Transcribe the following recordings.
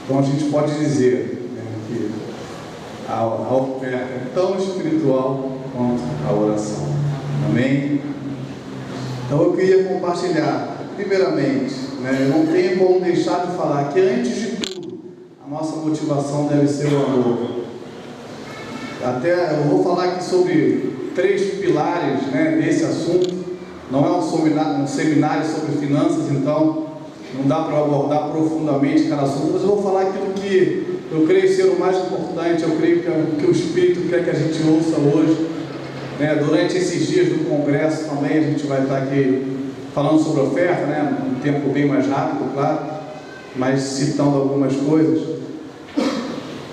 Então a gente pode dizer, né, que a oferta é tão espiritual quanto a oração. Amém? Então eu queria compartilhar, primeiramente, né, eu não tenho como deixar de falar que antes de tudo, a nossa motivação deve ser o amor. Até eu vou falar aqui sobre 3 pilares, né, desse assunto. Não é um seminário sobre finanças, então não dá para abordar profundamente cada assunto, mas eu vou falar aquilo que eu creio ser o mais importante, eu creio que o Espírito quer que a gente ouça hoje, né? Durante esses dias do congresso também a gente vai estar aqui falando sobre oferta, né? Um tempo bem mais rápido, claro, mas citando algumas coisas.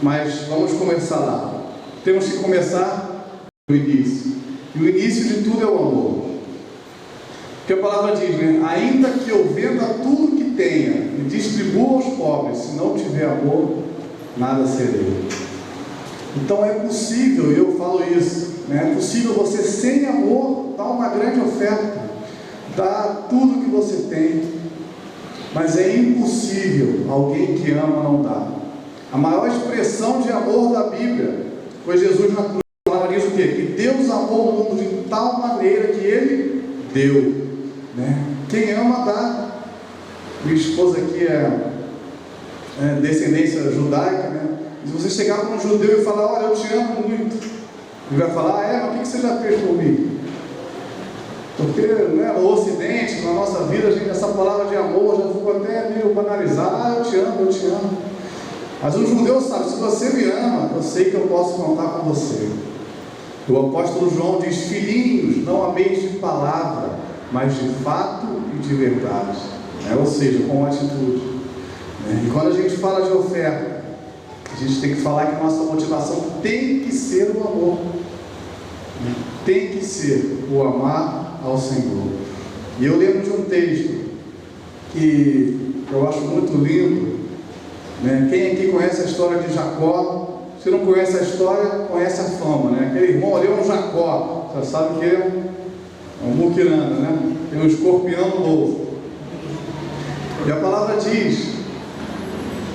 Mas vamos começar lá. Temos que começar do início, e o início de tudo é o amor. Porque a palavra diz, né? Ainda que eu venda tudo que tenha e distribua aos pobres, se não tiver amor, nada serei. Então é possível, e eu falo isso, né? É possível você sem amor dar uma grande oferta, dar tudo que você tem, mas é impossível alguém que ama não dar. A maior expressão de amor da Bíblia foi Jesus na cruz. A palavra diz o quê? Que Deus amou o mundo de tal maneira que Ele deu, né? Quem ama dá. Minha esposa aqui é descendência judaica, né? Se você chegar para um judeu e falar, olha, eu te amo muito, ele vai falar, mas o que você já fez por mim? Porque, né, no Ocidente, na nossa vida, essa palavra de amor já ficou até meio banalizada. Eu te amo, eu te amo. Mas o judeu sabe, se você me ama, eu sei que eu posso contar com você. O apóstolo João diz, filhinhos, não ameis de palavra, mas de fato e de verdade, né? Ou seja, com atitude, né? E quando a gente fala de oferta, a gente tem que falar que a nossa motivação tem que ser o amor, né? Tem que ser o amar ao Senhor. E eu lembro de um texto que eu acho muito lindo, né? Quem aqui conhece a história de Jacó? Se não conhece a história, conhece a fama, né? Aquele irmão ali é um Jacó, você sabe que é um muquirana, né? Tem um escorpião no bolso. E a palavra diz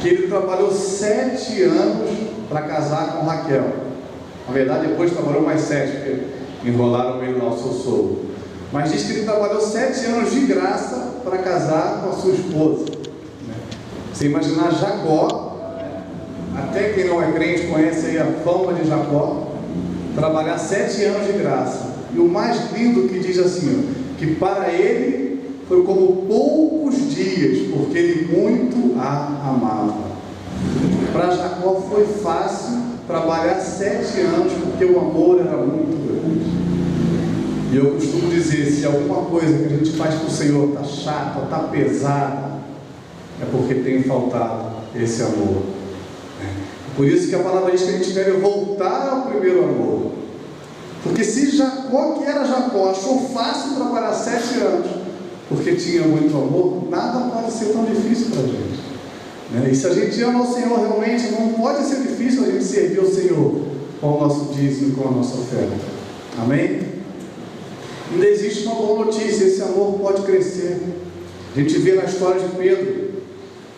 que ele trabalhou 7 anos para casar com Raquel. Na verdade, depois trabalhou mais 7, porque enrolaram ele lá, o seu sogro. Mas diz que ele trabalhou 7 anos de graça para casar com a sua esposa, né? Você imaginar Jacó, até quem não é crente conhece aí a fama de Jacó, trabalhar 7 anos de graça. E o mais lindo que diz assim, ó, que para ele foi como poucos dias, porque ele muito a amava. Para Jacó foi fácil trabalhar 7 anos, porque o amor era muito grande. E eu costumo dizer, se alguma coisa que a gente faz para o Senhor está chata, está pesada, é porque tem faltado esse amor. Por isso que a palavra diz que a gente deve voltar ao primeiro amor. Porque se Jacó, que era Jacó, achou fácil trabalhar 7 anos, porque tinha muito amor, nada pode ser tão difícil para a gente, né? E se a gente ama o Senhor realmente, não pode ser difícil a gente servir o Senhor com o nosso dízimo e com a nossa oferta. Amém? Ainda existe uma boa notícia, esse amor pode crescer. A gente vê na história de Pedro,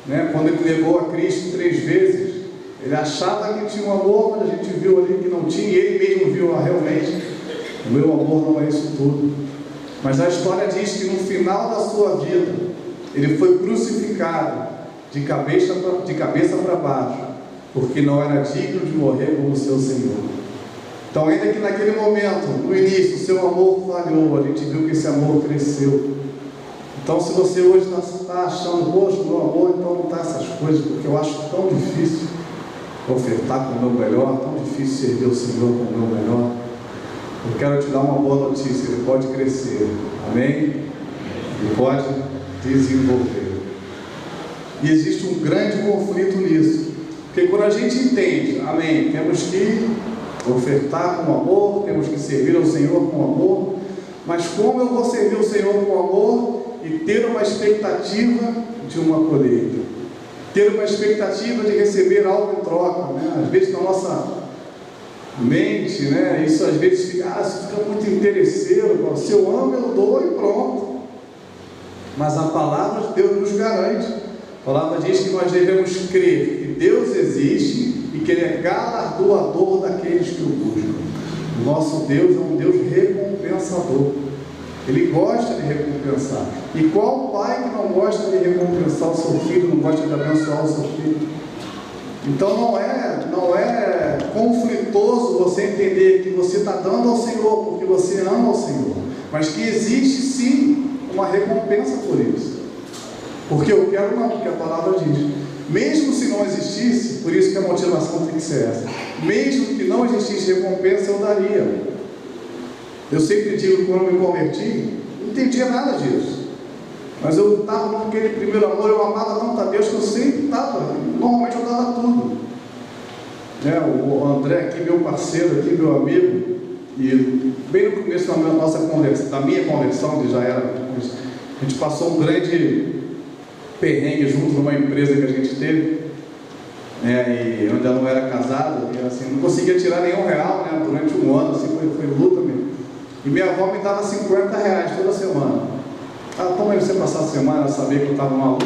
né, quando ele negou a Cristo 3 vezes, ele achava que tinha um amor, mas a gente viu ali que não tinha, e ele mesmo viu, realmente, o meu amor não é isso tudo. Mas a história diz que no final da sua vida, ele foi crucificado de cabeça para baixo, porque não era digno de morrer como seu Senhor. Então, ainda que naquele momento, no início, o seu amor falhou, a gente viu que esse amor cresceu. Então, se você hoje está achando, poxa, meu amor, então não está essas coisas, porque eu acho tão difícil ofertar com o meu melhor, tão difícil servir o Senhor com o meu melhor, eu quero te dar uma boa notícia, ele pode crescer, amém? Ele pode desenvolver. E existe um grande conflito nisso, porque quando a gente entende, amém, temos que ofertar com amor, temos que servir ao Senhor com amor, mas como eu vou servir o Senhor com amor e ter uma expectativa de uma colheita, ter uma expectativa de receber algo em troca, né? Às vezes na nossa mente, né, isso às vezes fica muito interesseiro, se eu amo eu dou e pronto. Mas a palavra de Deus nos garante palavra diz que nós devemos crer que Deus existe e que Ele é galardoador daqueles que o buscam. O nosso Deus é um Deus recompensador. Ele gosta de recompensar. E qual pai que não gosta de recompensar o seu filho, não gosta de abençoar o seu filho? Então não é conflitoso você entender que você está dando ao Senhor porque você ama ao Senhor, mas que existe sim uma recompensa por isso. Porque eu quero não, porque a palavra diz. Mesmo se não existisse, por isso que a motivação tem que ser essa. Mesmo que não existisse recompensa, eu daria. Eu sempre digo que quando eu me converti, não entendia nada disso. Mas eu estava naquele primeiro amor, eu amava tanto a Deus que eu sempre estava. Normalmente eu dava tudo. Né? O André aqui, meu parceiro aqui, meu amigo, e bem no começo da minha conversão, que já era, a gente passou um grande perrengue junto numa empresa que a gente teve, né? E eu ainda não era casado, e assim, não conseguia tirar nenhum real, né? Durante um ano, assim, foi luta mesmo. E minha avó me dava R$50 toda semana. Toma aí você passar a semana, saber que eu estava maluco,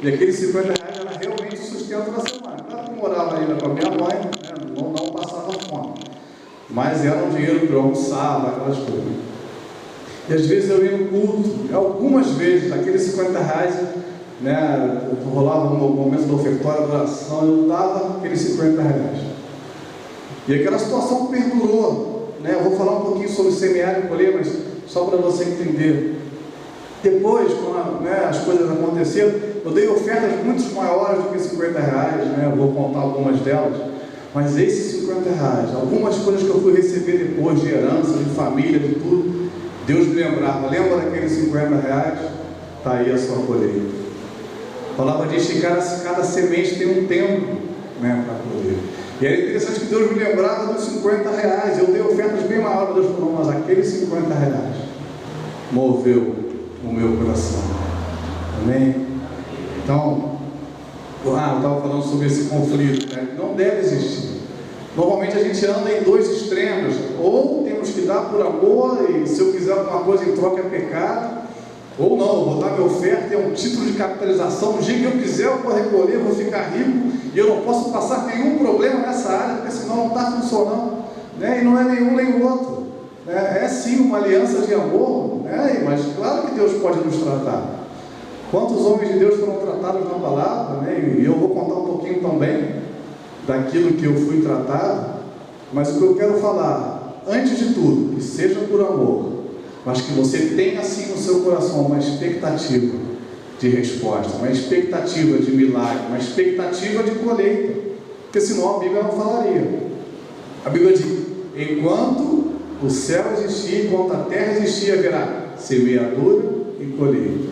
e aqueles R$50 era realmente o sustento da semana. Claro que eu morava ainda com a minha mãe, né? não passava fome, mas era um dinheiro que eu almoçava, aquelas coisas. E às vezes eu ia no culto, algumas vezes, aqueles R$50, né, rolava um momento do ofertório, da oração, eu dava aqueles R$50. E aquela situação perdurou, né? Eu vou falar um pouquinho sobre semear e colher, mas só para você entender. Depois, quando as coisas aconteceram, eu dei ofertas muito maiores do que R$50, né? Eu vou contar algumas delas, mas esses R$50, algumas coisas que eu fui receber depois, de herança, de família, de tudo, Deus me lembrava, lembra daqueles R$50? Está aí a sua colheita. A palavra diz que cada semente tem um tempo, né, para colher. E era interessante que Deus me lembrava dos R$50. Eu dei ofertas bem maiores, Deus falou, mas aqueles R$50 moveu o meu coração. Amém? Então, eu estava falando sobre esse conflito, né? Não deve existir. Normalmente a gente anda em dois extremos, ou temos que dar por amor, e se eu quiser alguma coisa em troca é pecado, ou não, eu vou dar minha oferta, é um título de capitalização, no dia que eu quiser eu vou recolher, eu vou ficar rico, e eu não posso passar nenhum problema nessa área, porque senão não está funcionando, né? E não é nenhum nem outro, né? É sim uma aliança de amor, né? Mas claro que Deus pode nos tratar. Quantos homens de Deus foram tratados na palavra, né? E eu vou contar um pouquinho também daquilo que eu fui tratado, mas o que eu quero falar, antes de tudo, que seja por amor, mas que você tenha assim no seu coração uma expectativa de resposta, uma expectativa de milagre, uma expectativa de colheita, porque senão a Bíblia não falaria. A Bíblia diz, enquanto o céu existir, enquanto a terra existir, haverá semeadura e colheita,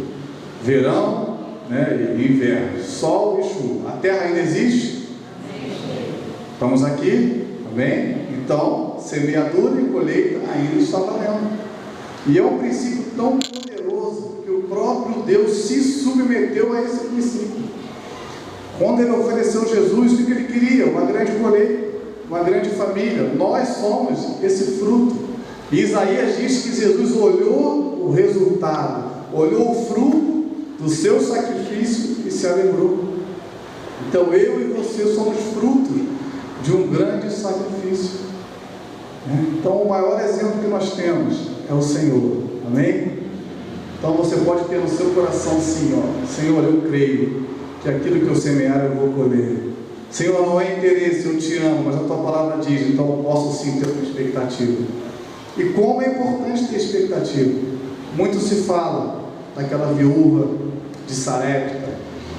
verão, né, e inverno, sol e chuva. A terra ainda existe? Estamos aqui, amém? Então, semeadura e colheita ainda está valendo. E é um princípio tão poderoso que o próprio Deus se submeteu a esse princípio. Quando Ele ofereceu Jesus, o que Ele queria? Uma grande colheita, uma grande família. Nós somos esse fruto. E Isaías diz que Jesus olhou o resultado, olhou o fruto do seu sacrifício e se alegrou. Então eu e você somos frutos de um grande sacrifício. Então o maior exemplo que nós temos é o Senhor, amém? Então você pode ter no seu coração sim, Senhor, eu creio que aquilo que eu semear eu vou colher. Senhor, não é interesse, eu te amo, mas a tua palavra diz, então eu posso sim ter uma expectativa. E como é importante ter expectativa. Muito se fala daquela viúva de Sarepta,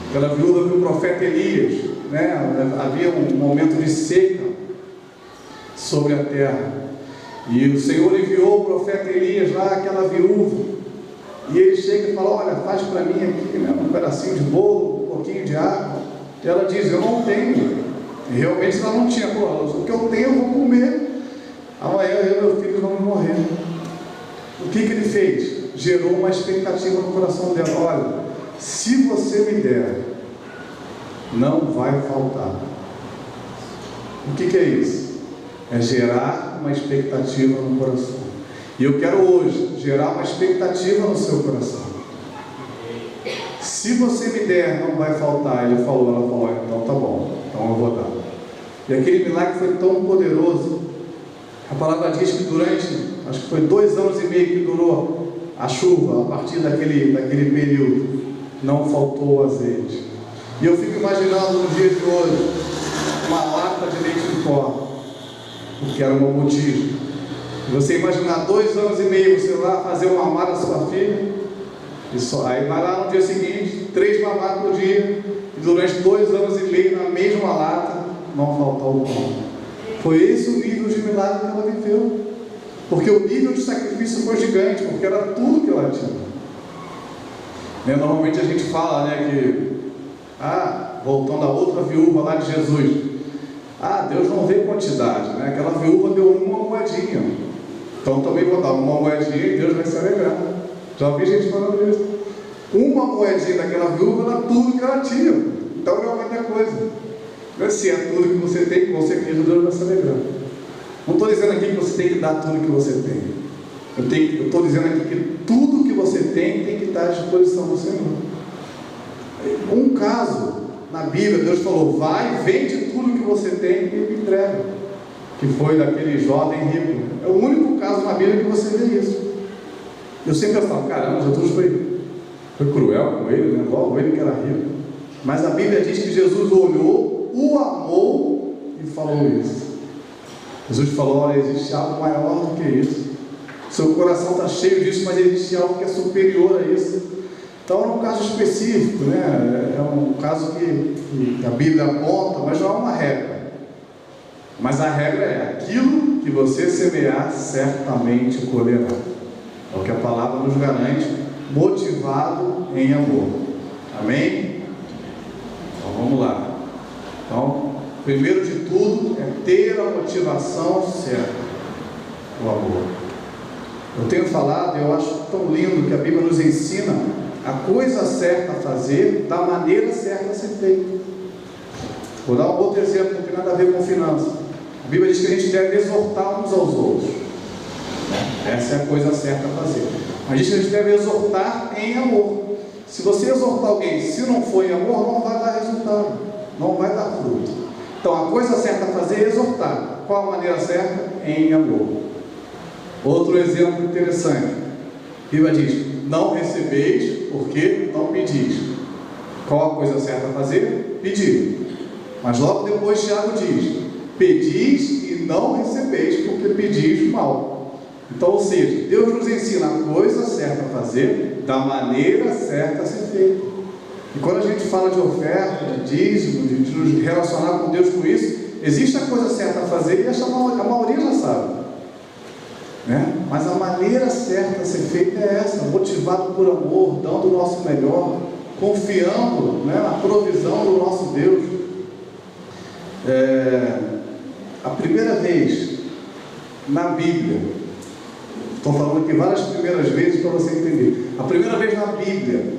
aquela viúva que o profeta Elias, né? Havia um momento de seca sobre a terra. E o Senhor enviou o profeta Elias lá, aquela viúva, e ele chega e fala, olha, faz para mim aqui, né, um pedacinho de bolo, um pouquinho de água. E ela diz, eu não tenho. E realmente ela não tinha. O que eu tenho eu vou comer, amanhã eu e meu filho vamos morrer. O que ele fez? Gerou uma expectativa no coração dela, olha, se você me der, não vai faltar. O que é isso? É gerar uma expectativa no coração. E eu quero hoje gerar uma expectativa no seu coração. Se se você me der, não vai faltar. Ela falou, então tá bom, então eu vou dar. E aquele milagre foi tão poderoso. A palavra diz que durante, acho que foi 2 anos e meio que durou a chuva, a partir daquele período, não faltou azeite. E eu fico imaginando no dia de hoje, uma lata de leite em pó, porque era uma botija. E você imaginar 2 anos e meio, você lá fazer uma mamada à sua filha, aí vai lá no dia seguinte, 3 mamadas por dia, e durante 2 anos e meio, na mesma lata, não faltar o pão. Foi esse o nível de milagre que ela viveu. Porque o nível de sacrifício foi gigante, porque era tudo que ela tinha. Normalmente a gente fala, que, voltando a outra viúva lá de Jesus, Deus não vê quantidade, aquela viúva deu uma moedinha, então também vou dar uma moedinha e Deus vai se alegrar. Já ouvi gente falando isso. Uma moedinha daquela viúva era tudo que ela tinha, então é muita coisa. Se é tudo que você tem, com certeza Deus vai se alegrar. Não estou dizendo aqui que você tem que dar tudo que você tem. Eu estou dizendo aqui que tudo que você tem que estar à disposição do Senhor. Um caso na Bíblia, Deus falou, vai, vende tudo que você tem e me entrega. Que foi daquele jovem rico. É o único caso na Bíblia que você vê isso. Eu sempre falo, caramba, Jesus foi cruel com ele, logo ele que era rico. Mas a Bíblia diz que Jesus olhou, o amou e falou isso. Jesus falou, olha, existe algo maior do que isso. Seu coração está cheio disso, mas existe algo que é superior a isso. Então é um caso específico, é um caso que a Bíblia aponta, mas não é uma regra. Mas a regra é, aquilo que você semear, certamente colherá. É o que a palavra nos garante, motivado em amor. Amém? Então vamos lá. Então, primeiro de tudo é ter a motivação certa, o amor. Eu tenho falado, eu acho tão lindo que a Bíblia nos ensina a coisa certa a fazer, da maneira certa a ser feita. Vou dar um outro exemplo, não tem nada a ver com finanças. A Bíblia diz que a gente deve exortar uns aos outros. Essa é a coisa certa a fazer. Mas diz que a gente deve exortar em amor. Se você exortar alguém, se não for em amor, não vai dar resultado, não vai dar fruto. Então a coisa certa a fazer é exortar. Qual a maneira certa? Em amor. Outro exemplo interessante. A Bíblia diz, não recebeis porque não pedis. Qual a coisa certa a fazer? Pedir. Mas logo depois Tiago diz, pedis e não recebeis porque pedis mal. Então, ou seja, Deus nos ensina a coisa certa a fazer, da maneira certa a ser feita. E quando a gente fala de oferta, de dízimo, de nos relacionar com Deus com isso, existe a coisa certa a fazer e a maioria já sabe. Mas a maneira certa a ser feita é essa, motivado por amor, dando o nosso melhor, confiando na provisão do nosso Deus. A primeira vez na Bíblia, estou falando aqui várias primeiras vezes para você entender. A primeira vez na Bíblia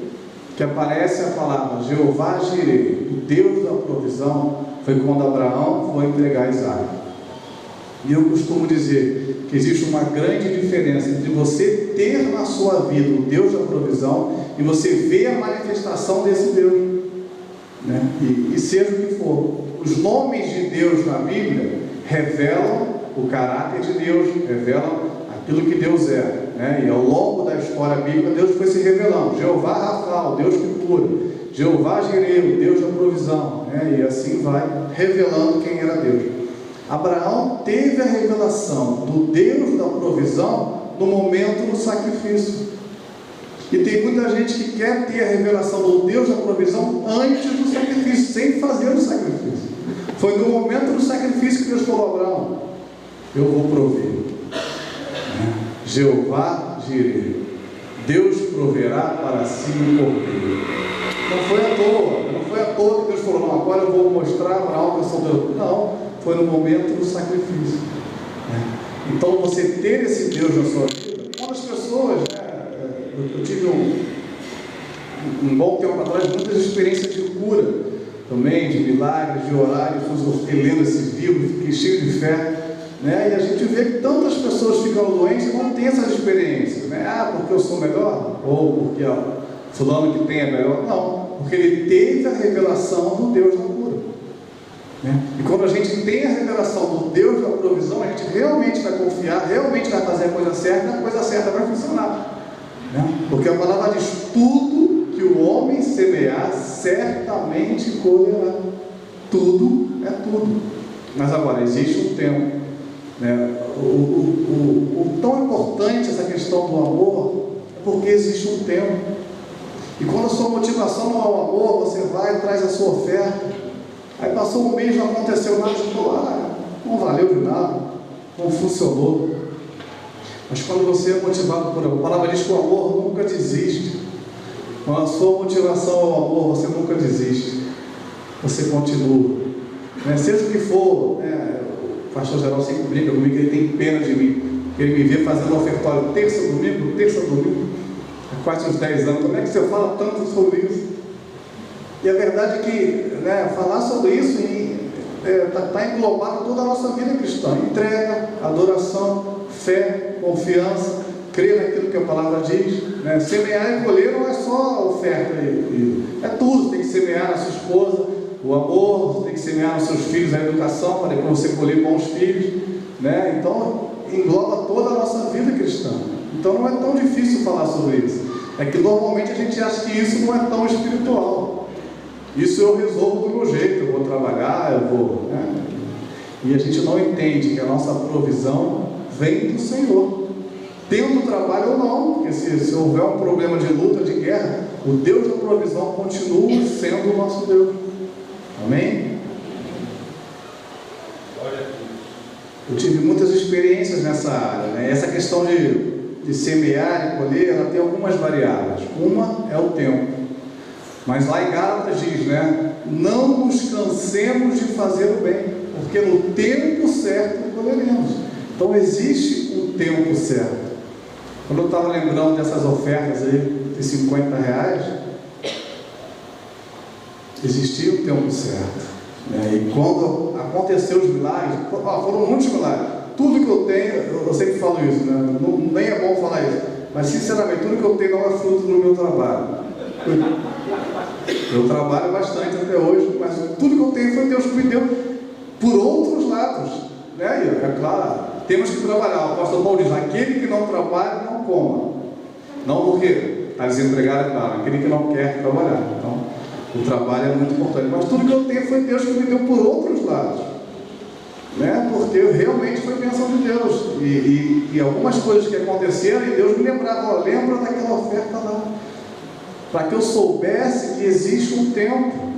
que aparece a palavra Jeová Jireh, o Deus da provisão, foi quando Abraão foi entregar Isaac. E eu costumo dizer que existe uma grande diferença entre você ter na sua vida o Deus da provisão e você ver a manifestação desse Deus, e seja o que for. Os nomes de Deus na Bíblia revelam o caráter de Deus, revelam aquilo que Deus é, e ao longo da história bíblica Deus foi se revelando. Jeová Rafa, o Deus que cura, Jeová Jireh, o Deus da provisão, e assim vai revelando quem era Deus. Abraão teve a revelação do Deus da provisão no momento do sacrifício. E tem muita gente que quer ter a revelação do Deus da provisão antes do sacrifício, sem fazer o sacrifício. Foi no momento do sacrifício que Deus falou a Abraão, eu vou prover. Jeová Jireh, Deus proverá para si um cordeiro. Não foi à toa que Deus falou, não, agora eu vou mostrar a Abraão que eu sou Deus. Não, foi no momento do sacrifício. Então você ter esse Deus na sua vida, quantas pessoas, eu tive um bom tempo atrás muitas experiências de cura também, de milagres, de horário, fui lendo esse livro, fiquei cheio de fé, e a gente vê que tantas pessoas ficam doentes e não têm essas experiências, porque eu sou melhor, ou porque fulano que tem é melhor. Não, Porque ele teve a revelação do Deus da cura. E quando a gente tem a revelação do Deus da provisão, a gente realmente vai confiar, realmente vai fazer a coisa certa, e a coisa certa vai funcionar. Porque a palavra diz: tudo que o homem semear, certamente colherá. Tudo é tudo. Mas agora, existe um tempo. O tão importante essa questão do amor é porque existe um tempo. E quando a sua motivação não é o amor, você vai e traz a sua oferta. Aí passou um mês, não aconteceu nada, você falou: não valeu de nada, não funcionou. Mas quando você é motivado por amor, a palavra diz que o amor nunca desiste. Quando a sua motivação é o amor, você nunca desiste. Você continua. Seja o que for, o pastor Geraldo sempre brinca comigo que ele tem pena de mim. Ele me vê fazendo ofertório terça, domingo, há quase uns 10 anos. Como é que você fala tanto sobre isso? E a verdade é que falar sobre isso está englobado toda a nossa vida cristã: entrega, adoração, fé, confiança, crer naquilo que a palavra diz. Semear e colher não é só oferta, é tudo. Tem que semear na sua esposa o amor, tem que semear nos seus filhos a educação, para depois você colher bons filhos. Então engloba toda a nossa vida cristã. Então não é tão difícil falar sobre isso. É que normalmente a gente acha que isso não é tão espiritual. Isso eu resolvo do meu jeito, eu vou trabalhar, eu vou... E a gente não entende que a nossa provisão vem do Senhor. Tendo trabalho ou não, porque se houver um problema de luta, de guerra, o Deus da provisão continua sendo o nosso Deus. Amém? Eu tive muitas experiências nessa área. Essa questão de semear e colher, ela tem algumas variáveis. Uma é o tempo. Mas lá em Gálatas diz, não nos cansemos de fazer o bem, porque no tempo certo colheremos. Então existe um tempo certo. Quando eu estava lembrando dessas ofertas aí, de R$50, existia o tempo certo. E quando aconteceu os milagres, foram muitos milagres. Tudo que eu tenho, eu sempre falo isso, nem é bom falar isso, mas sinceramente, tudo que eu tenho não é fruto do meu trabalho. Eu trabalho bastante até hoje, mas tudo que eu tenho foi Deus que me deu por outros lados. É claro, temos que trabalhar. O apóstolo Paulo diz: aquele que não trabalha, não coma. Não porque está desempregado, é claro, aquele que não quer trabalhar. Então, o trabalho é muito importante. Mas tudo que eu tenho foi Deus que me deu por outros lados. Porque realmente foi bênção de Deus. E algumas coisas que aconteceram, e Deus me lembrava: lembra daquela oferta lá. Para que eu soubesse que existe um tempo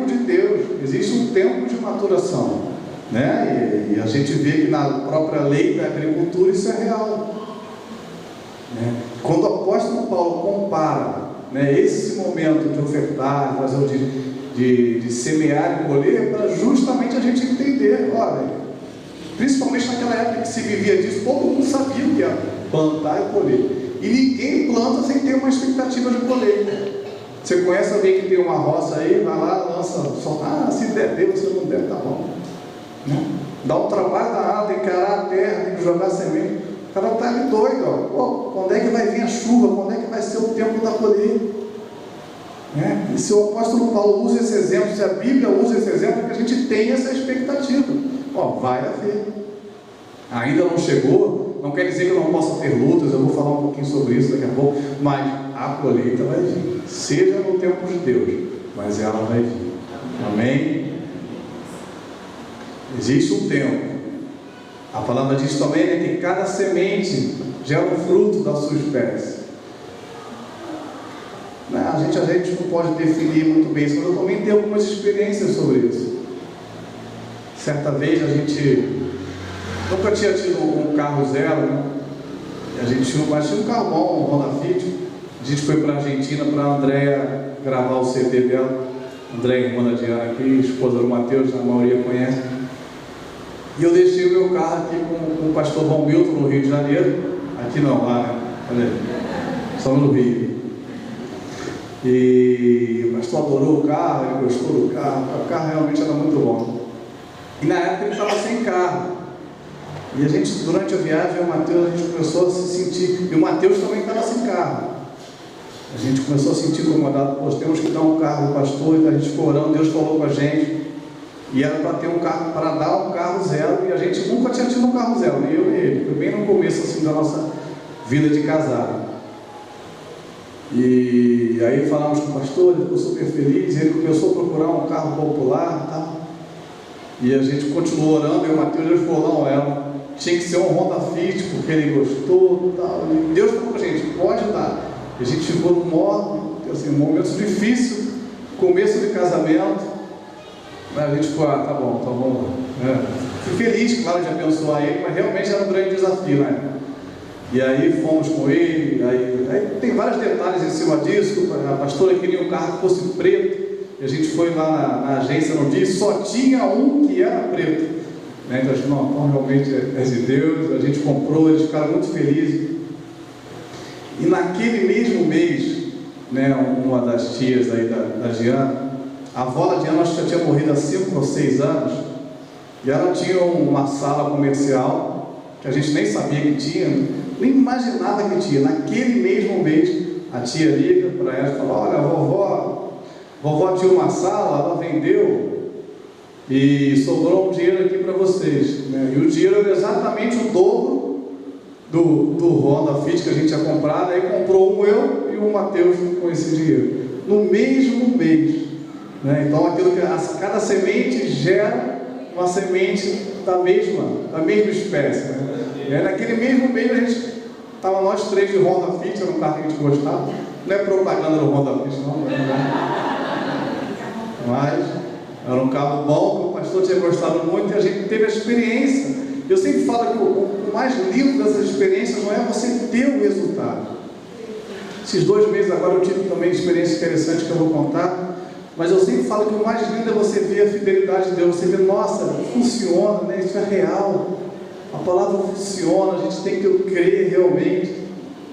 de Deus, existe um tempo de maturação, e a gente vê que na própria lei da agricultura isso é real. Quando o apóstolo Paulo compara esse momento de ofertar, fazer de semear e colher, para justamente a gente entender, principalmente naquela época que se vivia disso, todo mundo sabia o que era plantar e colher. E ninguém planta sem ter uma expectativa de colher. Você conhece alguém que tem uma roça aí, vai lá, lança, só, se der, deu, se não der, tá bom. Dá um trabalho danado, tem que arar a terra, tem que jogar semente. O cara está ali doido, quando é que vai vir a chuva, quando é que vai ser o tempo da colheita? E se o apóstolo Paulo usa esse exemplo, se a Bíblia usa esse exemplo, é que a gente tem essa expectativa. Vai haver. Ainda não chegou. Não quer dizer que eu não possa ter lutas, eu vou falar um pouquinho sobre isso daqui a pouco, mas a colheita vai vir, seja no tempo de Deus, mas ela vai vir. Amém? Existe um tempo. A palavra diz também que cada semente gera um fruto da sua espécie. A gente não pode definir muito bem isso, mas eu também tenho algumas experiências sobre isso. Certa vez a gente nunca tinha tido um carro zero, a gente tinha um carro bom, um Honda Fit. A gente foi para a Argentina para a Andréia gravar o CD dela. Andréia, irmã da Diana aqui, esposa do Mateus, a maioria conhece. E eu deixei o meu carro aqui com o pastor João Milton no Rio de Janeiro. Aqui não, lá, olha aí, só no Rio. E o pastor adorou o carro, ele gostou do carro, o carro realmente era muito bom. E na época ele estava sem carro. E a gente, durante a viagem, o Mateus, a gente começou a se sentir, e o Mateus também estava sem carro. A gente começou a sentir incomodado, pô, temos que dar um carro para o pastor, e a gente ficou orando, Deus falou com a gente, e era para ter um carro, para dar um carro zero, e a gente nunca tinha tido um carro zero, nem eu nem ele, foi bem no começo assim da nossa vida de casado. E aí falamos com o pastor, ele ficou super feliz, ele começou a procurar um carro popular e tal, e a gente continuou orando, e o Mateus falou, não, tinha que ser um Honda Fit, porque ele gostou e tal, e Deus falou com a gente, pode dar. A gente ficou num modo, assim, momentos difíceis, começo de casamento, a gente ficou, tá bom. Fui feliz, claro, de abençoar ele, mas realmente era um grande desafio, né? E aí fomos com ele, aí tem vários detalhes em cima disso, a pastora queria um carro que fosse preto, e a gente foi lá na agência no dia, só tinha um que era preto, né? Então a gente, não, realmente é de Deus, a gente comprou, eles ficaram muito felizes. E naquele mesmo mês, né, uma das tias aí da Diana, a avó da Diana acho que já tinha morrido há 5 ou 6 anos, e ela tinha uma sala comercial, que a gente nem sabia que tinha, nem imaginava que tinha. Naquele mesmo mês, a tia liga para ela e fala, olha, a vovó tinha uma sala, ela vendeu, e sobrou um dinheiro aqui para vocês, né? E o dinheiro era exatamente o dobro do Honda Fit que a gente tinha comprado. Aí comprou um eu e um Mateus com esse dinheiro, no mesmo mês, né? Então aquilo que cada semente gera uma semente da mesma espécie, né? E aí, naquele mesmo mês a gente estava nós 3 de Honda Fit, era um carro que a gente gostava, não é propaganda do Honda Fit não, mas era um carro bom que o pastor tinha gostado muito, e a gente teve a experiência. Eu sempre falo que o mais lindo dessas experiências não é você ter o resultado. Esses 2 meses agora eu tive também experiências interessantes que eu vou contar, mas eu sempre falo que o mais lindo é você ver a fidelidade de Deus, você ver, nossa, funciona, né? Isso é real, a palavra funciona, a gente tem que crer realmente.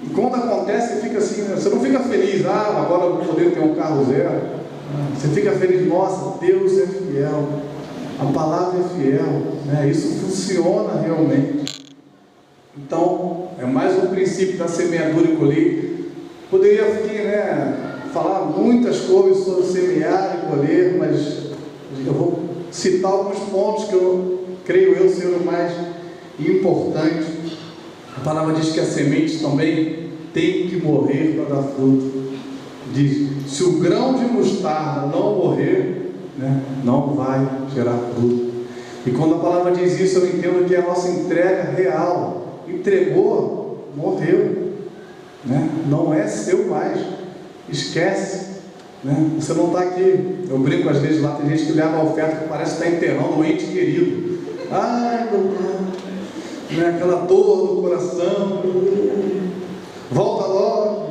E quando acontece, fica assim, né? Você não fica feliz, agora eu vou poder ter um carro zero. Você fica feliz, nossa, Deus é fiel. A palavra é fiel, né? Isso funciona realmente. Então, é mais um princípio da semeadura e colheita. Poderia aqui, né, falar muitas coisas sobre semear e colher, mas eu vou citar alguns pontos que eu creio ser o mais importante. A palavra diz que a semente também tem que morrer para dar fruto. Diz, se o grão de mostarda não morrer, né, não vai gerar fruto. E quando a palavra diz isso, eu entendo que é a nossa entrega real. Entregou, morreu, né? Não é seu mais, esquece, né? Você não está aqui. Eu brinco às vezes lá, tem gente que leva a oferta que parece estar enterrando um ente querido. Ai, meu Deus, né? Aquela dor no coração, volta logo.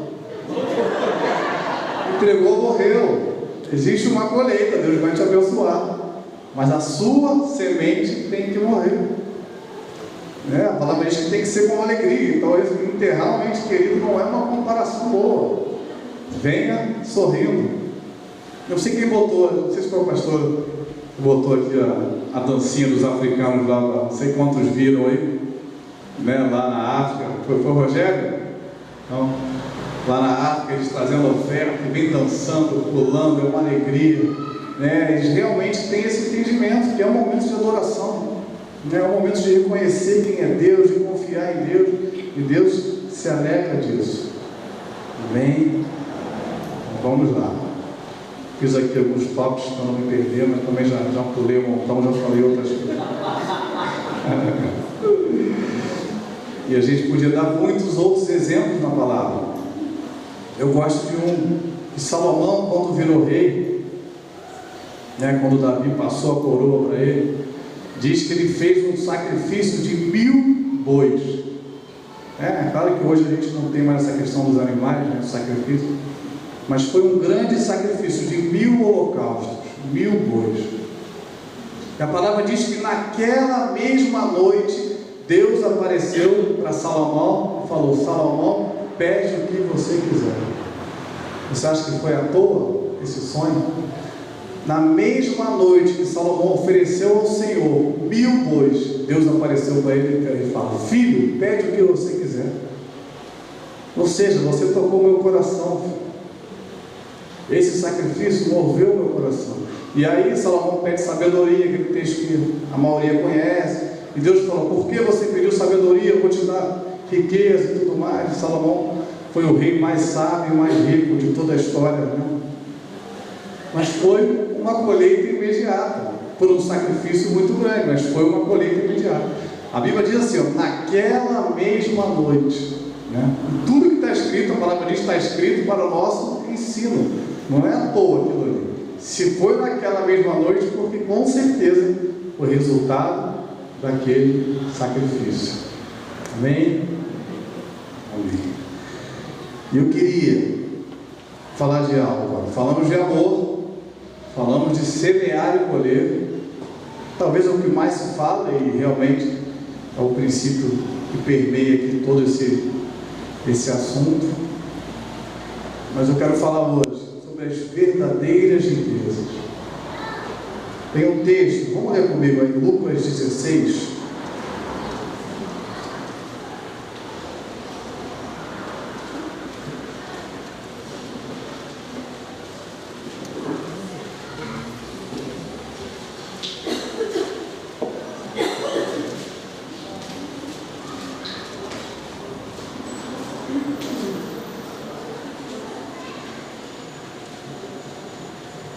Entregou, morreu. Existe uma colheita, Deus vai te abençoar, mas a sua semente tem que morrer, né? A palavra diz que tem que ser com alegria. Então enterrar um ente querido não é uma comparação boa. Venha sorrindo. Eu sei quem botou, não sei se foi o pastor que botou aqui a dancinha dos africanos lá, não sei quantos viram aí, né? Lá na África, foi o Rogério? Não. Lá na África, eles trazendo oferta, vem dançando, pulando, é uma alegria, né? Eles realmente têm esse entendimento que é um momento de adoração, né? É um momento de reconhecer quem é Deus, de confiar em Deus, e Deus se alegra disso. Amém? Vamos lá. Fiz aqui alguns tópicos para não me perder, mas também já pulei um montão, já falei outras coisas. E a gente podia dar muitos outros exemplos na palavra. Eu gosto de um que Salomão, quando virou rei, né, quando Davi passou a coroa para ele, diz que ele fez um sacrifício de 1000 bois. É claro que hoje a gente não tem mais essa questão dos animais, né, do sacrifício, mas foi um grande sacrifício de 1000 holocaustos, 1000 bois. E a palavra diz que naquela mesma noite Deus apareceu para Salomão e falou: Salomão, pede o que você quiser. Você acha que foi à toa esse sonho? Na mesma noite que Salomão ofereceu ao Senhor 1000 bois, Deus apareceu para ele e falou: filho, pede o que você quiser. Ou seja, você tocou meu coração, filho. Esse sacrifício moveu meu coração. E aí Salomão pede sabedoria, aquele texto que a maioria conhece. E Deus falou: por que você pediu sabedoria? Eu vou te dar riqueza e tudo mais. E Salomão foi o rei mais sábio e mais rico de toda a história, né? Mas foi uma colheita imediata, por um sacrifício muito grande, mas foi uma colheita imediata. A Bíblia diz assim, ó, naquela mesma noite, né? Tudo que está escrito, a palavra diz, está escrito para o nosso ensino, não é à toa aquilo ali. Se foi naquela mesma noite, porque com certeza foi resultado daquele sacrifício. Amém? Amém. E eu queria falar de algo. Falamos de amor, falamos de semear e colher. Talvez é o que mais se fala e realmente é o princípio que permeia aqui todo esse assunto. Mas eu quero falar hoje sobre as verdadeiras riquezas. Tem um texto, vamos ler comigo aí, Lucas 16.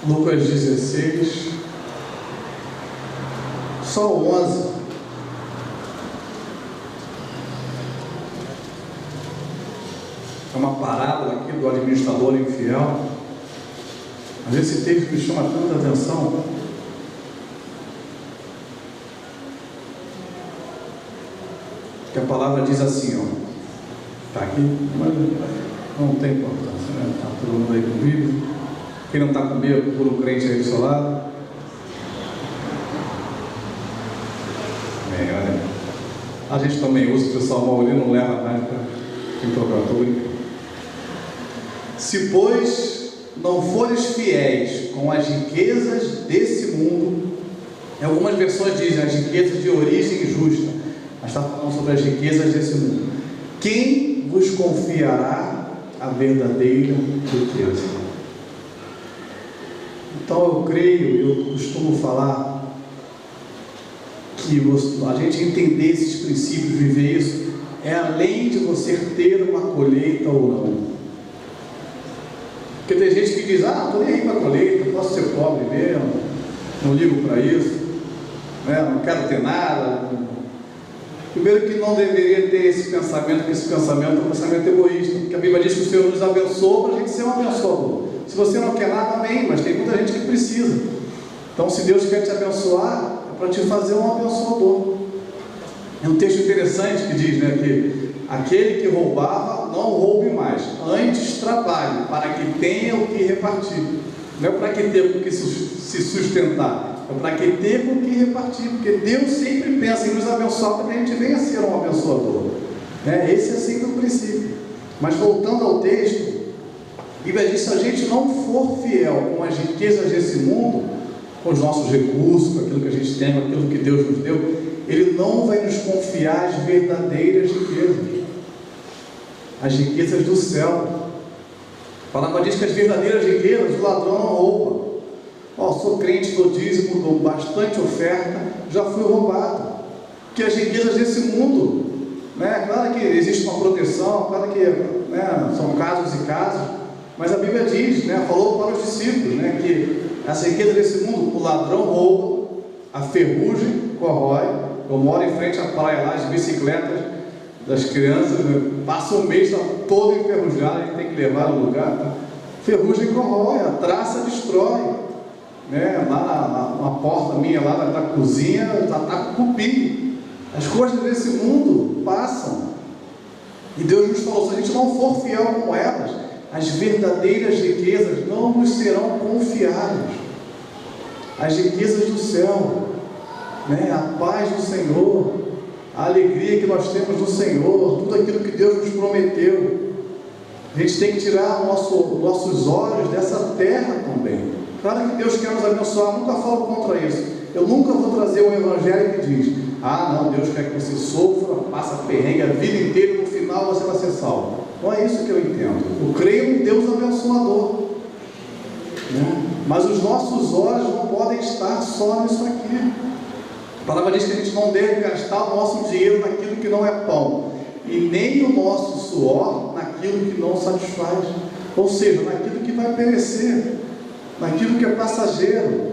Lucas 16, só o 11. É uma parábola aqui do administrador infiel. Mas esse texto me chama tanta atenção. Que a palavra diz assim, ó. Está aqui, mas não tem importância, né? Está todo mundo aí comigo. Quem não está comigo, por um crente aí do seu lado. Bem, olha. A gente também usa, o pessoal maioria não leva nada para quem procura. Se, pois, não fores fiéis com as riquezas desse mundo, em algumas versões dizem as riquezas de origem justa, mas está falando sobre as riquezas desse mundo. Quem vos confiará a verdadeira riqueza? Então eu creio, eu costumo falar que a gente entender esses princípios, viver isso, é além de você ter uma colheita ou não. Porque tem gente que diz, estou nem aí para a colheita, posso ser pobre mesmo, não ligo para isso, né? Não quero ter nada. Primeiro que não deveria ter esse pensamento, que esse pensamento é um pensamento egoísta, porque a Bíblia diz que o Senhor nos abençoou para a gente ser um abençoador. Se você não quer nada, amém, mas tem muita gente que precisa. Então, se Deus quer te abençoar, é para te fazer um abençoador. É um texto interessante que diz, né, que aquele que roubava, não roube mais, antes trabalhe, para que tenha o que repartir. Não é para que ter o que se sustentar, é para que ter o que repartir, porque Deus sempre pensa em nos abençoar para que a gente venha a ser um abençoador. Esse é sempre o princípio. Mas voltando ao texto, a Bíblia diz: se a gente não for fiel com as riquezas desse mundo, com os nossos recursos, com aquilo que a gente tem, com aquilo que Deus nos deu, Ele não vai nos confiar as verdadeiras riquezas, as riquezas do céu. A palavra diz que as verdadeiras riquezas o ladrão não rouba. Sou crente, dou dízimo, dou bastante oferta, já fui roubado. Porque as riquezas desse mundo, claro que existe uma proteção, claro que são casos e casos, mas a Bíblia diz, falou para os discípulos, que essa riqueza desse mundo, o ladrão rouba, a ferrugem corrói. Eu moro em frente à praia lá, as bicicletas das crianças, passa um mês, está todo enferrujado, a gente tem que levar no lugar. Tá? Ferrugem corrói, a traça destrói. Lá na porta minha, lá da cozinha, está com cupim. As coisas desse mundo passam. E Deus nos falou: se a gente não for fiel com elas, as verdadeiras riquezas não nos serão confiadas. As riquezas do céu, a paz do Senhor, a alegria que nós temos no Senhor, tudo aquilo que Deus nos prometeu. A gente tem que tirar nossos olhos dessa terra também. Claro que Deus quer nos abençoar, nunca falo contra isso. Eu nunca vou trazer um evangelho que diz: não, Deus quer que você sofra, passa perrengue a vida inteira e no final você vai ser salvo. Não é isso que eu entendo. Eu creio em Deus abençoador. né? Mas os nossos olhos não podem estar só nisso aqui. A palavra diz que a gente não deve gastar o nosso dinheiro naquilo que não é pão, e nem o nosso suor naquilo que não satisfaz, ou seja, naquilo que vai perecer, naquilo que é passageiro.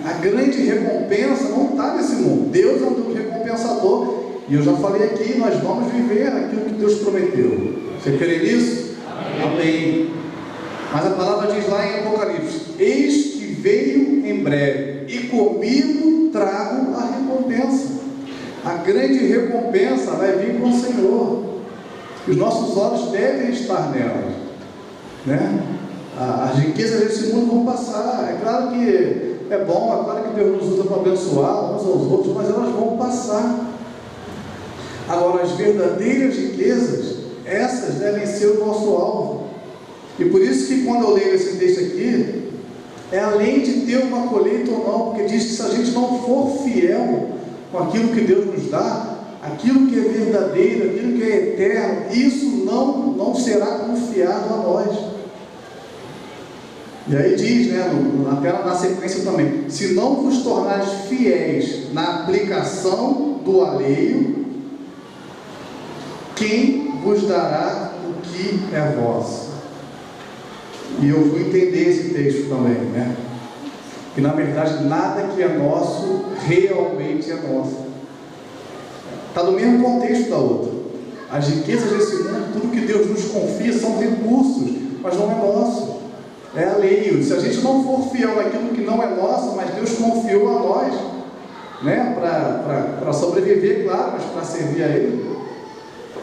A grande recompensa não está nesse mundo. Deus é um Deus recompensador, e eu já falei aqui, nós vamos viver aquilo que Deus prometeu. Você crê nisso? Amém. Mas a palavra diz lá em Apocalipse: eis que veio em breve, e comigo trago a recompensa. A grande recompensa vai vir com o Senhor. Os nossos olhos devem estar nelas, né? As riquezas desse mundo vão passar. É claro que é bom, é claro que Deus nos usa para abençoar uns aos outros, mas elas vão passar. Agora, as verdadeiras riquezas, essas devem ser o nosso alvo. E por isso que quando eu leio esse texto aqui, é além de ter uma colheita ou não, porque diz que se a gente não for fiel com aquilo que Deus nos dá, aquilo que é verdadeiro, aquilo que é eterno, isso não será confiado a nós. E aí diz, né, na sequência também: se não vos tornares fiéis na aplicação do alheio, quem vos dará o que é vosso? E eu fui entender esse texto também, né? Que na verdade nada que é nosso realmente é nosso. Está no mesmo contexto da outra. As riquezas desse mundo, tudo que Deus nos confia são recursos, mas não é nosso, é alheio. Se a gente não for fiel naquilo que não é nosso, mas Deus confiou a nós, né? Para sobreviver, claro, mas para servir a Ele,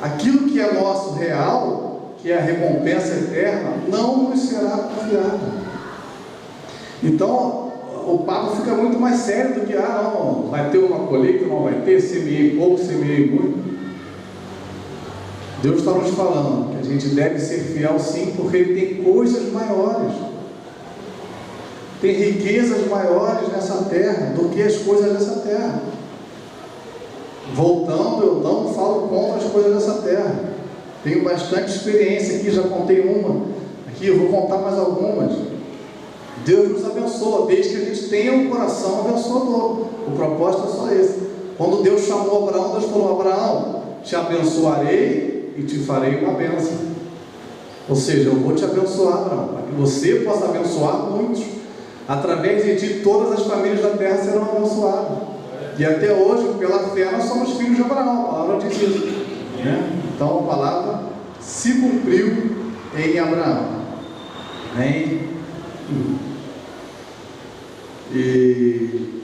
aquilo que é nosso real, que é a recompensa eterna, não nos será confiado. Então o papo fica muito mais sério do que não, vai ter uma colheita, não vai ter, semeei pouco, semeei muito. Deus está nos falando que a gente deve ser fiel sim, porque Ele tem coisas maiores, tem riquezas maiores nessa terra do que as coisas dessa terra. Voltando, eu não falo contra as coisas dessa terra, tenho bastante experiência aqui, já contei uma aqui, eu vou contar mais algumas. Deus nos abençoa, desde que a gente tenha um coração abençoador. O propósito é só esse. Quando Deus chamou Abraão, Deus falou: Abraão, te abençoarei e te farei uma bênção. Ou seja, eu vou te abençoar, Abraão, para que você possa abençoar muitos. Através de ti, todas as famílias da terra serão abençoadas. E até hoje, pela fé, nós somos filhos de Abraão. A palavra diz isso, né? Então a palavra se cumpriu em Abraão.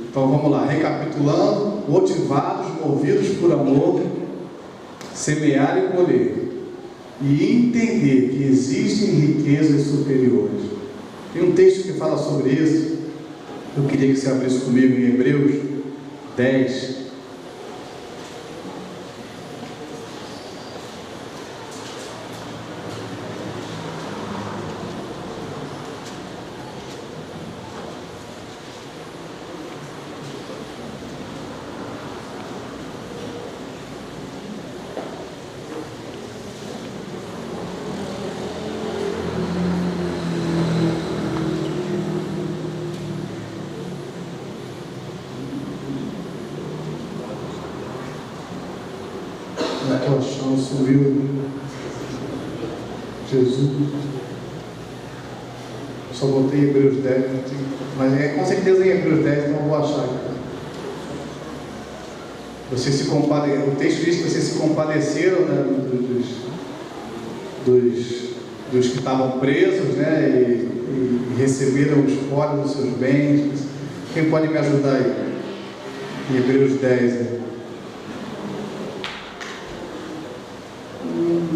Então vamos lá, recapitulando: motivados, movidos por amor, semear e colher, e entender que existem riquezas superiores. Tem um texto que fala sobre isso. Eu queria que você abrisse comigo em Hebreus 10. Estou achando, subiu. Jesus. Só botei Hebreus 10, mas é com certeza em Hebreus 10, então eu vou achar aqui. O texto diz que vocês se compadeceram, né, dos que estavam presos, né, e receberam os espólio dos seus bens. Quem pode me ajudar aí? Em Hebreus 10, né?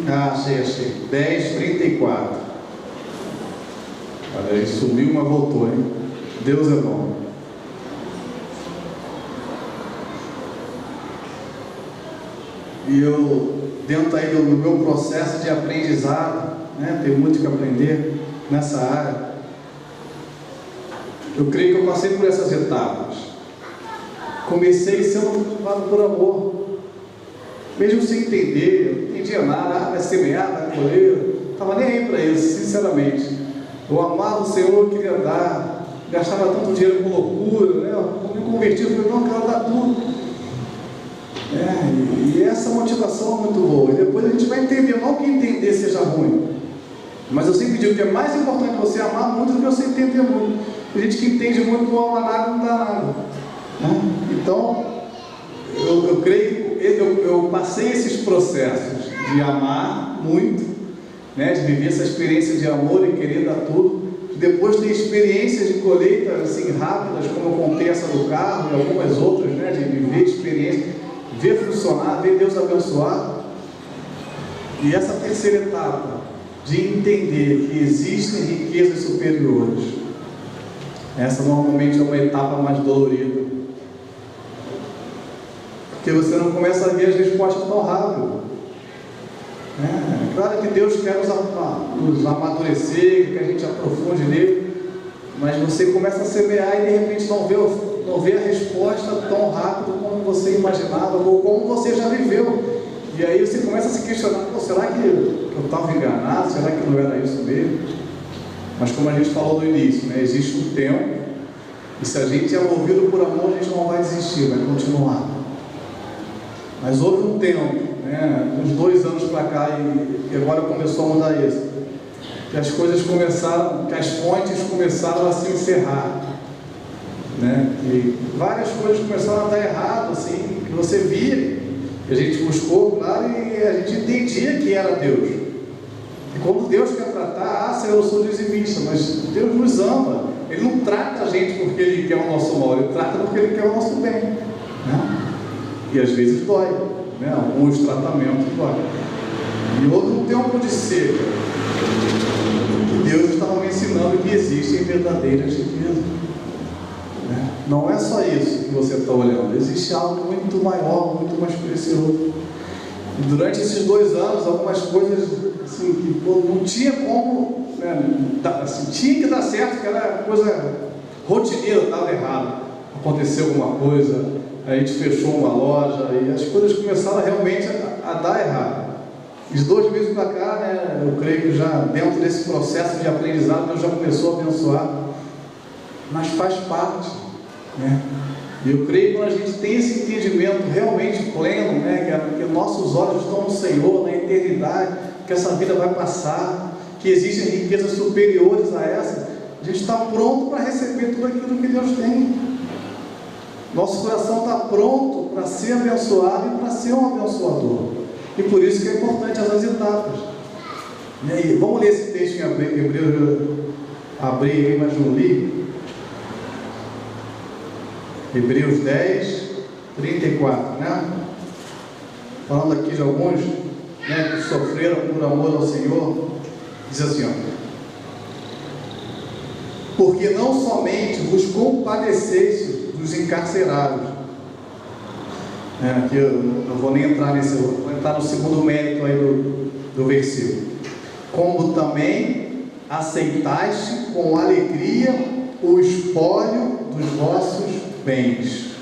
Achei. 10:34. Olha aí, sumiu, mas voltou, hein? Deus é bom. E eu, dentro aí do meu processo de aprendizado, né, tem muito que aprender nessa área. Eu creio que eu passei por essas etapas. Comecei sendo motivado por amor, mesmo sem entender, eu não entendia nada. Vai semear, vai colher, não estava nem aí para isso, sinceramente. Eu amava o Senhor, eu queria dar, gastava tanto dinheiro com loucura, né? Eu me converti, eu falei, não, eu quero dar tudo. E essa motivação é muito boa. E depois a gente vai entender, não que entender seja ruim, mas eu sempre digo que é mais importante você amar muito do que você entender muito. Tem gente que entende muito, não ama nada, não dá nada, né? Então, eu creio que eu passei esses processos de amar muito, né? De viver essa experiência de amor e querer dar tudo. Depois ter experiências de colheita assim rápidas, como eu contei essa do carro e algumas outras, né? De viver experiências, ver funcionar, ver Deus abençoar. E essa terceira etapa, de entender que existem riquezas superiores, essa normalmente é uma etapa mais dolorida, porque você não começa a ver as respostas tão rápido. Claro que Deus quer nos amadurecer, que a gente aprofunde nele, mas você começa a semear e de repente não vê a resposta tão rápido como você imaginava, ou como você já viveu. E aí você começa a se questionar, será que eu estava enganado? Será que não era isso mesmo? Mas como a gente falou no início, né, existe um tempo, e se a gente é movido por amor, a gente não vai desistir, vai continuar. Mas houve um tempo, né, uns 2 anos para cá, e agora começou a mudar isso, que as coisas começaram, que as fontes começaram a se encerrar, né, que várias coisas começaram a dar errado, assim, que você via, que a gente buscou, claro, e a gente entendia que era Deus. E quando Deus quer tratar, Senhor, eu sou dizimista, mas Deus nos ama. Ele não trata a gente porque Ele quer o nosso mal, Ele trata porque Ele quer o nosso bem, né? E às vezes dói, né? Alguns tratamentos dói. E houve um tempo de seca, que Deus estava me ensinando que existem verdadeiras riquezas. Não é só isso que você está olhando, existe algo muito maior, muito mais precioso. E durante esses 2 anos, algumas coisas assim, que não tinha como, né, assim, tinha que dar certo, que era coisa rotineira, estava errado. Aconteceu alguma coisa, a gente fechou uma loja e as coisas começaram realmente a dar errado. De 2 meses para cá, né, eu creio que já dentro desse processo de aprendizado, Deus já começou a abençoar, mas faz parte. E eu creio que quando a gente tem esse entendimento realmente pleno, né, que nossos olhos estão no Senhor, na eternidade, que essa vida vai passar, que existem riquezas superiores a essa, a gente está pronto para receber tudo aquilo que Deus tem. Nosso coração está pronto para ser abençoado e para ser um abençoador. E por isso que é importante essas etapas. E aí, vamos ler esse texto em Hebreus, abrir aí, mas não li. Hebreus 10, 34, né? Falando aqui de alguns, né, que sofreram por amor ao Senhor, diz assim, ó: porque não somente vos compadeceste dos encarcerados, aqui eu não vou nem entrar nesse, vou entrar no segundo mérito aí do versículo, como também aceitaste com alegria o espólio dos vossos bens.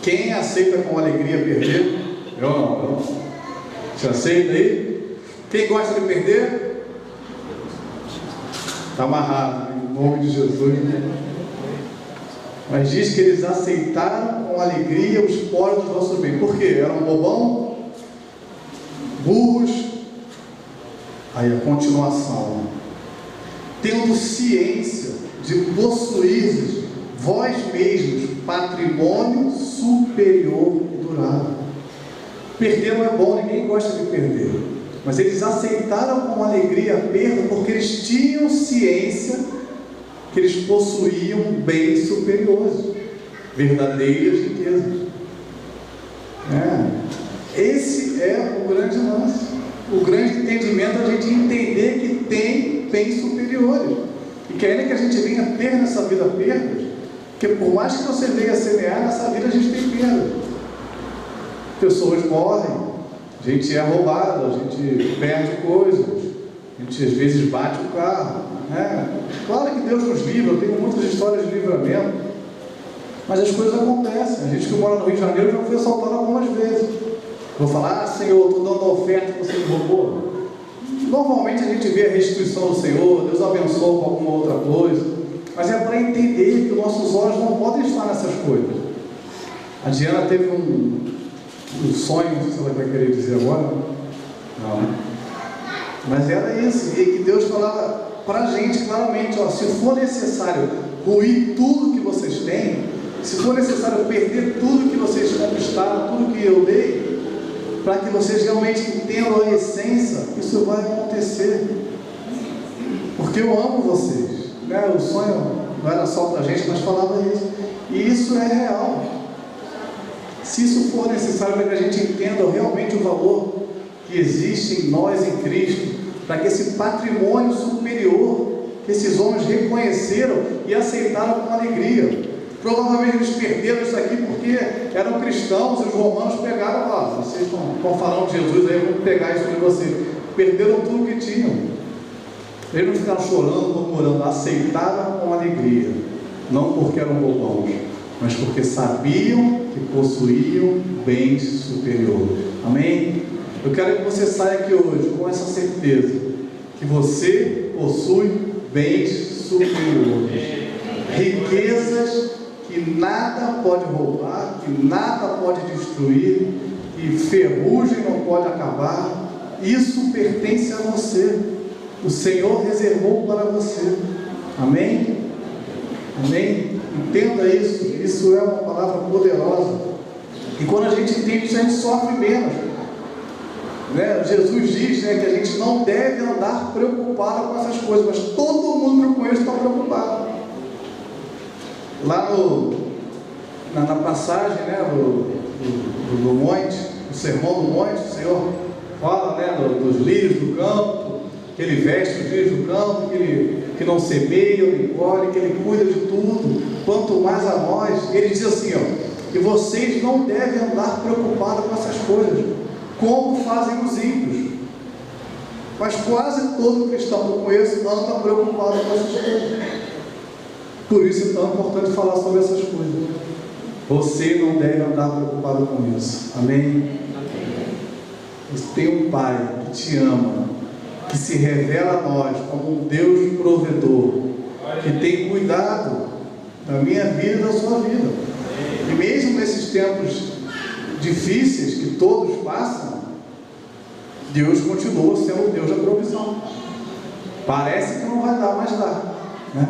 Quem aceita com alegria perder? Eu não. Você aceita aí? Quem gosta de perder? Está amarrado, em nome de Jesus. Mas diz que eles aceitaram com alegria o espólio dos vossos bens. Por quê? Eram bobão? Burros? Aí a continuação: tendo ciência de possuir vós mesmos patrimônio superior e durável. Perder não é bom, ninguém gosta de perder, mas eles aceitaram com alegria a perda porque eles tinham ciência que eles possuíam bens superiores, verdadeiras riquezas. Esse é o grande lance, o grande entendimento, a gente entender que tem bens superiores, e que ainda que a gente venha ter nessa vida perdas, porque por mais que você venha semear, nessa vida a gente tem perda. Pessoas morrem, a gente é roubado, a gente perde coisas, a gente às vezes bate o carro, né? Claro que Deus nos livra, eu tenho muitas histórias de livramento, mas as coisas acontecem. A gente que mora no Rio de Janeiro já foi assaltado algumas vezes. Vou falar: Senhor, estou dando a oferta que você me roubou. Normalmente a gente vê a restituição do Senhor, Deus abençoa com alguma outra coisa, mas é para entender que os nossos olhos não podem estar nessas coisas. A Diana teve um sonho, não sei se ela vai querer dizer agora, não, mas era isso, e que Deus falava para a gente claramente, ó, se for necessário ruir tudo que vocês têm, se for necessário perder tudo que vocês conquistaram, tudo que eu dei, para que vocês realmente entendam a essência, isso vai acontecer, porque eu amo vocês, né? O sonho não era só para a gente, mas falava isso, e isso é real. Se isso for necessário para que a gente entenda realmente o valor que existe em nós, em Cristo, para que esse patrimônio superior, que esses homens reconheceram e aceitaram com alegria. Provavelmente eles perderam isso aqui porque eram cristãos e os romanos pegaram lá. Vocês estão falando de Jesus, aí vamos pegar isso de vocês. Perderam tudo que tinham. Eles não ficaram chorando, murmurando, aceitaram com alegria. Não porque eram bobões, mas porque sabiam que possuíam bens superiores. Amém? Eu quero que você saia aqui hoje com essa certeza que você possui bens superiores, riquezas que nada pode roubar, que nada pode destruir, que ferrugem não pode acabar. Isso pertence a você. O Senhor reservou para você. Amém? Amém? Entenda isso. Isso é uma palavra poderosa. E quando a gente entende isso, a gente sofre menos. Né? Jesus diz, né, que a gente não deve andar preocupado com essas coisas, mas todo mundo que eu conheço está preocupado. Lá na passagem, né, do monte, o sermão do monte, o Senhor fala, né, dos lírios do campo, que Ele veste os lírios do campo, que não semeia, nem colhe, que Ele cuida de tudo, quanto mais a nós. Ele diz assim, ó, que vocês não devem andar preocupados com essas coisas, como fazem os ímpios. Mas quase todo cristão que eu conheço anda preocupado com essas coisas. Por isso é tão importante falar sobre essas coisas. Você não deve andar preocupado com isso. Amém? Você tem um Pai que te ama, que se revela a nós como um Deus provedor, que tem cuidado da minha vida e da sua vida. E mesmo nesses tempos difíceis que todos passam, Deus continua sendo o Deus da provisão. Parece que não vai dar, mas dá, né?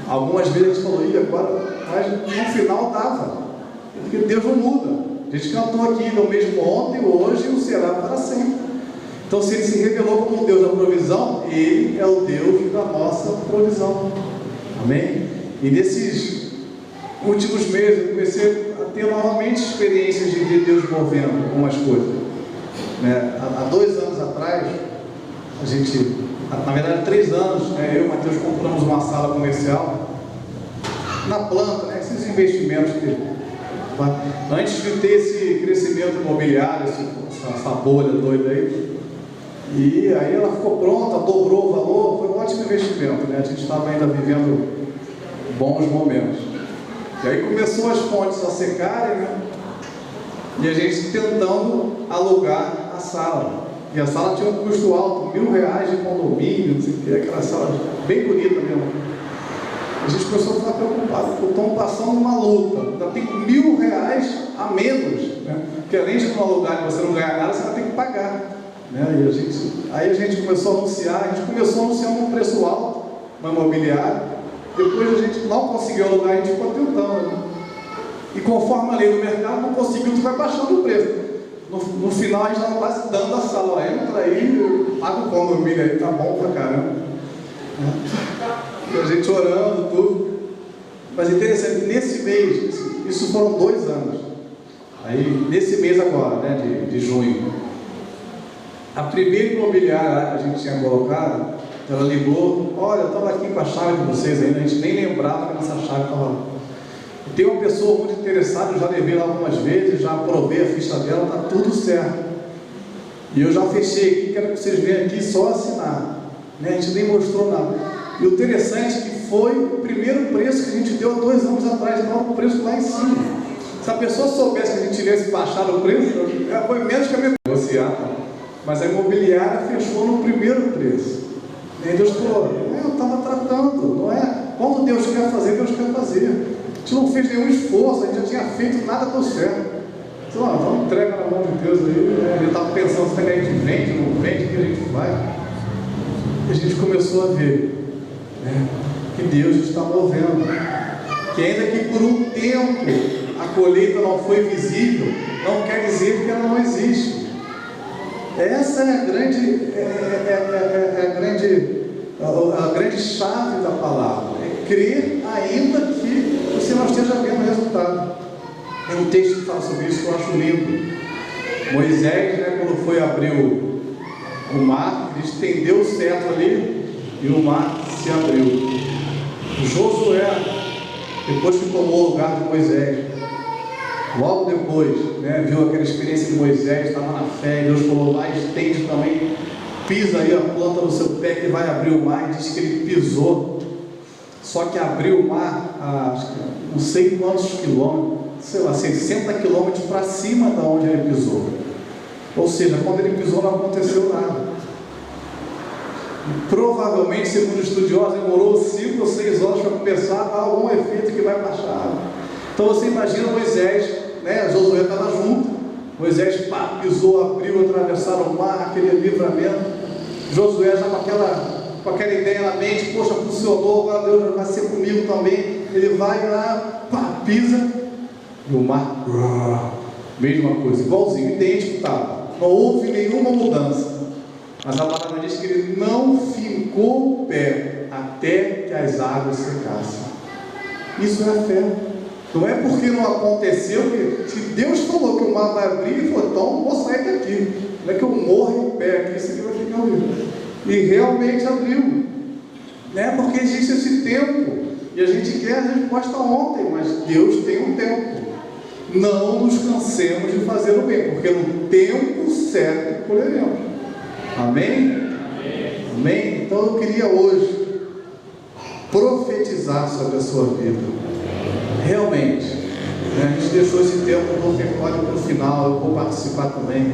Algumas vezes a gente falou, agora, mas no final dava, porque Deus não muda. A gente cantou aqui, no mesmo ontem, hoje e o será para sempre. Então, se Ele se revelou como o Deus da provisão, Ele é o Deus da nossa provisão. Amém? E nesses últimos meses eu comecei a ter novamente experiências de ver Deus movendo algumas coisas, né? Há 2 anos atrás, a gente, na verdade 3 anos, né, eu e o Mateus compramos uma sala comercial na planta, né, esses investimentos que, antes de ter esse crescimento imobiliário, essa bolha doida aí. E aí ela ficou pronta, dobrou o valor, foi um ótimo investimento, né? A gente estava ainda vivendo bons momentos. E aí começou as fontes a secarem, né? E a gente tentando alugar a sala. E a sala tinha um custo alto, R$1.000 de condomínio, não sei o que, aquela sala bem bonita mesmo. A gente começou a ficar preocupado, porque estão passando uma luta, ainda tem R$1.000 a menos, né? Porque além de não alugar e você não ganhar nada, você vai ter que pagar. Né? E aí a gente começou a anunciar, anunciando um preço alto no imobiliário. Depois a gente não conseguiu alugar, a gente ficou tentando, né? E conforme a lei do mercado não conseguiu, tu vai baixando o preço. No final a gente estava quase dando a sala, ó, entra aí, paga o condomínio aí, tá bom pra caramba, né? E a gente orando, tudo. Mas interessante, nesse mês, isso foram 2 anos. Aí nesse mês agora, né, de junho, a primeira imobiliária que a gente tinha colocado, ela ligou, olha, eu estava aqui com a chave de vocês ainda, a gente nem lembrava que essa chave estava lá. Tem uma pessoa muito interessada, eu já levei lá algumas vezes, já aprovei a ficha dela, está tudo certo. E eu já fechei aqui, quero que vocês venham aqui só assinar, né? A gente nem mostrou nada. E o interessante é que foi o primeiro preço que a gente deu há 2 anos atrás, estava o preço lá em cima. Se a pessoa soubesse que a gente tivesse baixado o preço, foi menos que a minha negociar. mas a imobiliária fechou no primeiro preço. E aí Deus falou, eu estava tratando, não é? Quando Deus quer fazer, Deus quer fazer. A gente não fez nenhum esforço, a gente já tinha feito, nada deu certo. Então, vamos entrega na mão de Deus aí, né? Ele estava pensando se a gente vende, não vende, o que a gente faz. E a gente começou a ver, né, que Deus está movendo. Que ainda que por um tempo a colheita não foi visível, não quer dizer que ela não existe. Essa é a grande chave da palavra. É crer ainda que você não esteja vendo o resultado. Tem um texto que fala sobre isso que eu acho lindo. Moisés, né, quando foi abrir o mar, ele estendeu o cetro ali e o mar se abriu. Josué, depois que tomou o lugar de Moisés, logo depois, né, viu aquela experiência de Moisés, estava na fé, e Deus falou, vai, estende também, pisa aí a planta do seu pé que vai abrir o mar, e diz que ele pisou, só que abriu o mar a não sei quantos quilômetros, sei lá, 60 quilômetros para cima da onde ele pisou. Ou seja, quando ele pisou não aconteceu nada. E provavelmente, segundo estudiosos, demorou 5 ou 6 horas para começar a dar algum efeito que vai baixar a água. Então você imagina Moisés, né? Josué estava junto, Moisés pisou, abriu, atravessaram o mar, aquele livramento. Josué já com aquela ideia na mente, poxa, funcionou, agora Deus vai ser comigo também. Ele vai lá, pisa, e o mar, mesma coisa, igualzinho, idêntico estava. Não houve nenhuma mudança. Mas a palavra diz que ele não ficou o pé até que as águas secassem. Isso é a fé. Não é porque não aconteceu, que se Deus falou que o mar vai abrir, ele falou, então vou sair daqui. Não é que eu morro em pé aqui, isso aqui vai ficar livre. E realmente abriu. Né? Porque existe esse tempo. E a gente quer a resposta ontem, mas Deus tem um tempo. Não nos cansemos de fazer o bem, porque no tempo certo colheremos. Amém? Amém? Amém? Então eu queria hoje profetizar sobre a sua vida. Realmente, né? A gente deixou esse tempo do ofertório para o final, eu vou participar também.